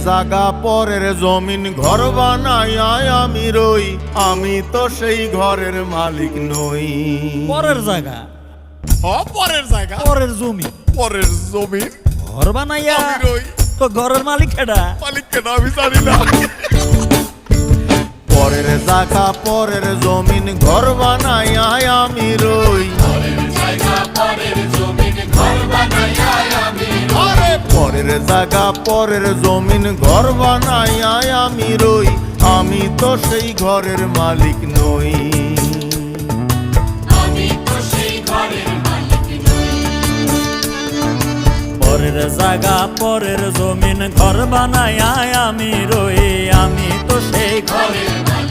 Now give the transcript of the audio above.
জায়গা পরের জমিন ঘর বানাইয়া আমি রই, আমি তো সেই ঘরের মালিক নই। পরের জায়গা, পরের জায়গা, পরের জমি, পরের জমিন ঘর বানাইয়া আমি রই, তো ঘরের মালিক কেডা? মালিককে না আমি জানি না। পরের জায়গা পরের জমিন ঘর বানাইয়া আমি রই, পরের জায়গা পরের জমিন ঘর বানাইয়া আমি রই, পরের জায়গা পরের জমিন ঘর বানাইয়া আমি রই, আমি তো সেই ঘরের মালিক নই। আমি তো সেই ঘরের মালিক নই। পরের জায়গা পরের জমিন ঘর বানাইয়া আমি রই, আমি তো সেই ঘরের ঘরের মালিক